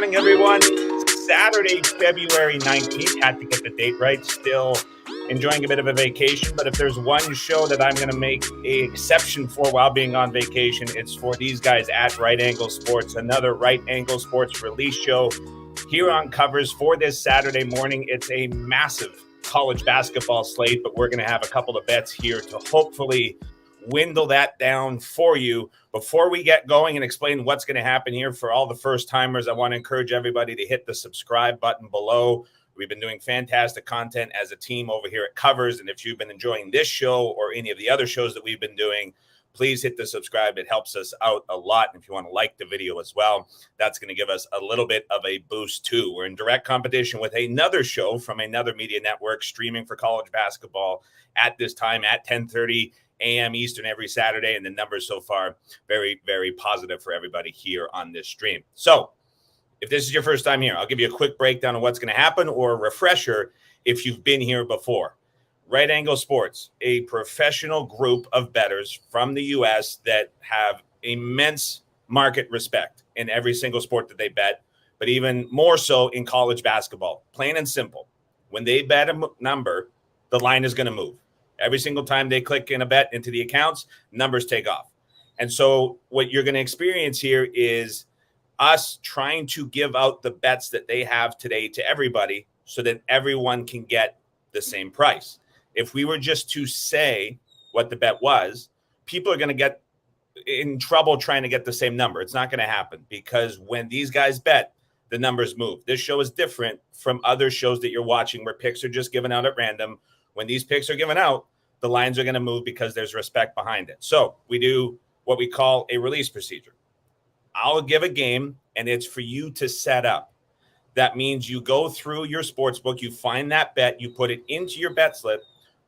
morning, everyone. Saturday, February 19th. Had to get the date right. Still enjoying a bit of a vacation. But if there's one show that I'm going to make an exception for while being on vacation, it's for these guys at Right Angle Sports. Another Right Angle Sports release show here on Covers for this Saturday morning. It's a massive college basketball slate, but we're going to have a couple of bets here to hopefully dwindle that down for you. Before we get going and explain what's going to happen here for all the first timers, I want to encourage everybody to hit the subscribe button below. We've been doing fantastic content as a team over here at Covers, and if you've been enjoying this show or any of the other shows that we've been doing, please hit the subscribe. It helps us out a lot. And if you want to like the video as well, that's going to give us a little bit of a boost too. We're in direct competition with another show from another media network streaming for college basketball at this time at 10:30 a.m. Eastern every Saturday. And the numbers so far, very, very positive for everybody here on this stream. So if this is your first time here, I'll give you a quick breakdown of what's going to happen or a refresher if you've been here before. Right Angle Sports, a professional group of bettors from the U.S. that have immense market respect in every single sport that they bet, but even more so in college basketball. Plain and simple. When they bet a number, the line is going to move. Every single time they click in a bet into the accounts, numbers take off. And so what you're going to experience here is us trying to give out the bets that they have today to everybody so that everyone can get the same price. If we were just to say what the bet was, people are going to get in trouble trying to get the same number. It's not going to happen because when these guys bet, the numbers move. This show is different from other shows that you're watching where picks are just given out at random. When these picks are given out, the lines are going to move because there's respect behind it. So we do what we call a release procedure. I'll give a game, and it's for you to set up. That means you go through your sports book, you find that bet, you put it into your bet slip,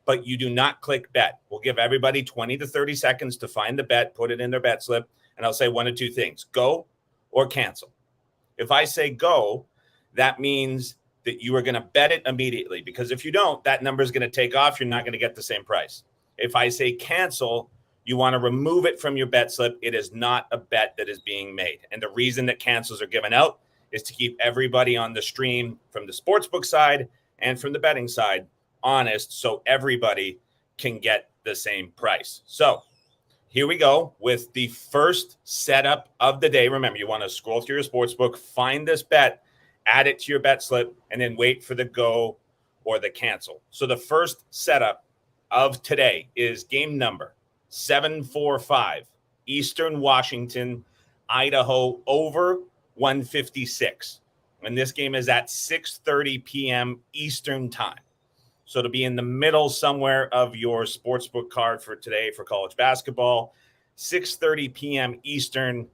but you do not click bet. We'll give everybody 20 to 30 seconds to find the bet, put it in their bet slip, and I'll say one of two things, go or cancel. If I say go, that means that you are going to bet it immediately, because if you don't, that number is going to take off. You're not going to get the same price. If I say cancel, you want to remove it from your bet slip. It is not a bet that is being made. And the reason that cancels are given out is to keep everybody on the stream from the sportsbook side and from the betting side honest, so everybody can get the same price. So here we go with the first setup of the day. Remember, you want to scroll through your sportsbook, find this bet, add it to your bet slip, and then wait for the go or the cancel. So the first setup of today is game number 745, Eastern Washington, Idaho, over 156. And this game is at 6:30 p.m. Eastern time. So to be in the middle somewhere of your sportsbook card for today for college basketball, 6:30 p.m. Eastern,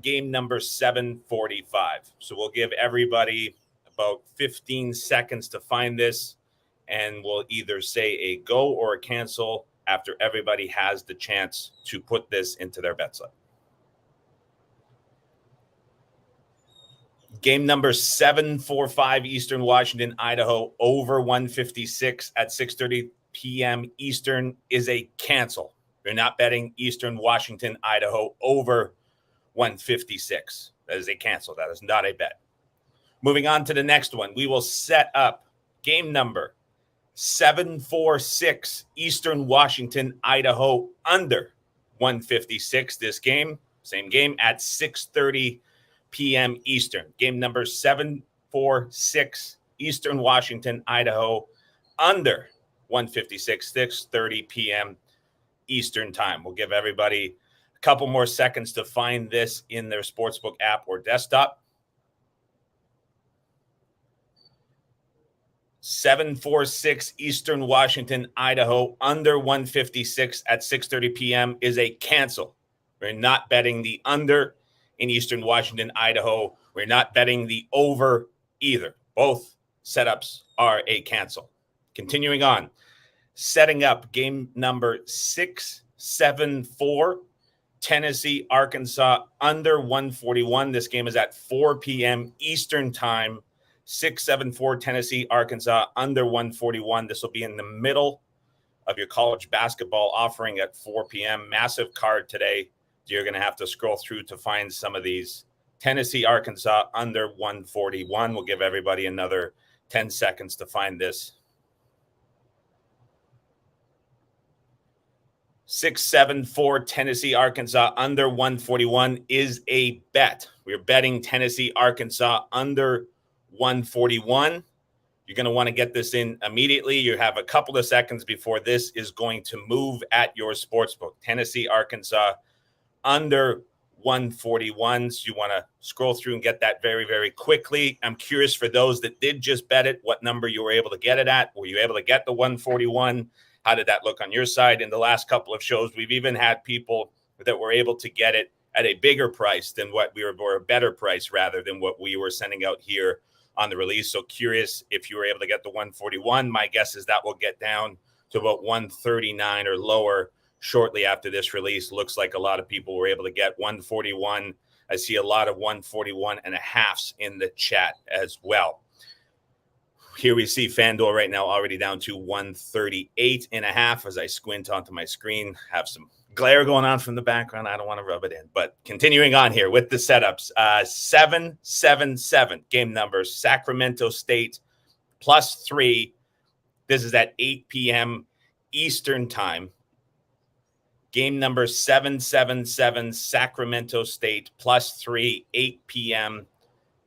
game number 745. So we'll give everybody about 15 seconds to find this, and we'll either say a go or a cancel after everybody has the chance to put this into their bet slip. Game number 745, Eastern Washington, Idaho, over 156 at 6:30 p.m. Eastern is a cancel. You're not betting Eastern Washington, Idaho, over 156. That is a cancel. That is not a bet. Moving on to the next one, we will set up game number 746, Eastern Washington, Idaho, under 156. This game, same game, at 6:30 p.m. Eastern. Game number 746, Eastern Washington, Idaho, under 156, 6:30 p.m. Eastern time. We'll give everybody a couple more seconds to find this in their sportsbook app or desktop. 746, Eastern Washington, Idaho, under 156 at 6:30 p.m. is a cancel. We're not betting the under in Eastern Washington, Idaho. We're not betting the over either. Both setups are a cancel. Continuing on, setting up game number 674, Tennessee, Arkansas, under 141. This game is at 4 p.m. Eastern time. 674, Tennessee, Arkansas, under 141. This will be in the middle of your college basketball offering at 4 p.m. Massive card today. You're going to have to scroll through to find some of these Tennessee, Arkansas, under 141. We'll give everybody another 10 seconds to find this. 674 Tennessee, Arkansas, under 141 is a bet. We're betting Tennessee, Arkansas, under 141. You're going to want to get this in immediately. You have a couple of seconds before this is going to move at your sportsbook. Tennessee, Arkansas, under 141. So you want to scroll through and get that very, very quickly. I'm curious for those that did just bet it, what number you were able to get it at. Were you able to get the 141? How did that look on your side? In the last couple of shows, we've even had people that were able to get it at a bigger price than what we were, or a better price rather than what we were sending out here on the release. So curious if you were able to get the 141. My guess is that will get down to about 139 or lower shortly after this release. Looks like a lot of people were able to get 141. I see a lot of 141 and a halves in the chat as well. Here we see FanDuel right now already down to 138 and a half as I squint onto my screen. Have some glare going on from the background. I don't want to rub it in, but continuing on here with the setups. 777 game numbers, Sacramento State +3. This is at 8 p.m. Eastern time. Game number 777, Sacramento State +3, 8 p.m.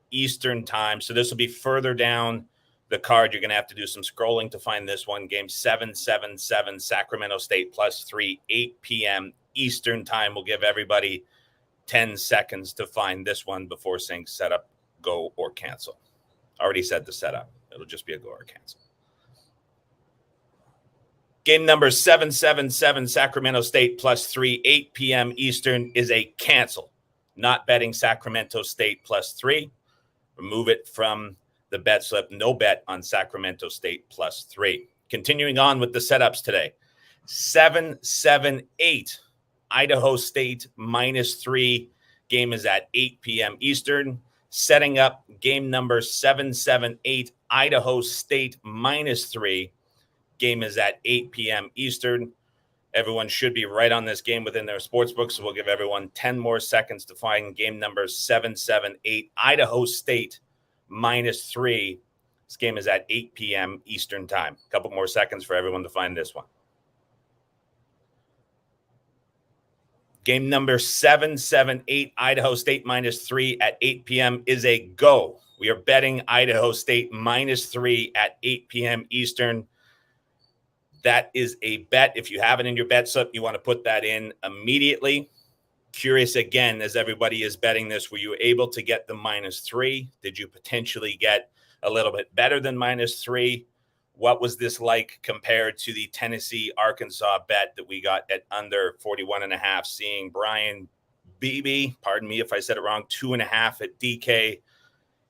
Eastern time. So this will be further down the card. You're going to have to do some scrolling to find this one. Game 777, Sacramento State +3, 8 p.m. Eastern time. We'll give everybody 10 seconds to find this one before saying setup, go, or cancel. Already said the setup. It'll just be a go or cancel. Game number 777, Sacramento State +3, 8 p.m. Eastern is a cancel. Not betting Sacramento State +3. Remove it from the bet slip. No bet on Sacramento State +3. Continuing on with the setups today. 778, Idaho State -3. Game is at 8 p.m. Eastern. Setting up game number 778, Idaho State -3. Game is at 8 p.m. Eastern. Everyone should be right on this game within their sportsbook, so we'll give everyone 10 more seconds to find game number 778, Idaho State -3. This game is at 8 p.m. Eastern time. A couple more seconds for everyone to find this one. Game number 778, Idaho State -3 at 8 p.m. is a go. We are betting Idaho State -3 at 8 p.m. Eastern. That is a bet. If you have it in your bet slip, you want to put that in immediately. Curious again, as everybody is betting this, were you able to get the -3? Did you potentially get a little bit better than -3? What was this like compared to the Tennessee, Arkansas bet that we got at under 41.5? Seeing Brian Beebe, pardon me if I said it wrong, 2.5 at DK.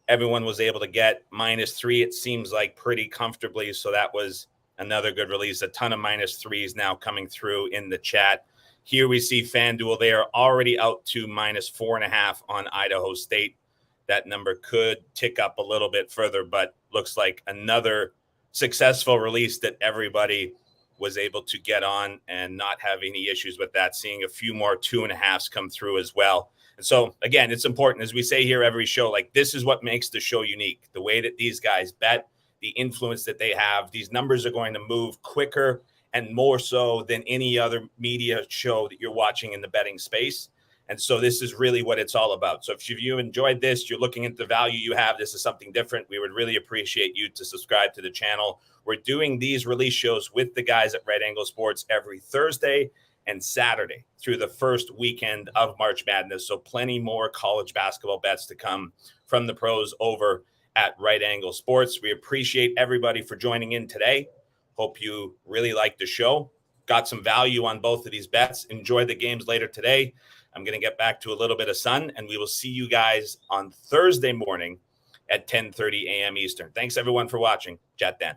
Everyone was able to get -3, it seems like, pretty comfortably. So that was another good release. A ton of -3s now coming through in the chat. Here we see FanDuel. They are already out to -4.5 on Idaho State. That number could tick up a little bit further, but looks like another successful release that everybody was able to get on and not have any issues with that. Seeing a few more 2.5s come through as well. And so, again, it's important, as we say here every show, like, this is what makes the show unique. The way that these guys bet, the influence that they have. These numbers are going to move quicker and more so than any other media show that you're watching in the betting space. And so this is really what it's all about. So if you enjoyed this, you're looking at the value you have, this is something different, we would really appreciate you to subscribe to the channel. We're doing these release shows with the guys at Right Angle Sports every Thursday and Saturday through the first weekend of March Madness. So plenty more college basketball bets to come from the pros over at Right Angle Sports. We appreciate everybody for joining in today. Hope you really liked the show. Got some value on both of these bets. Enjoy the games later today. I'm going to get back to a little bit of sun, and we will see you guys on Thursday morning at 10:30 a.m. Eastern. Thanks, everyone, for watching. Chat then.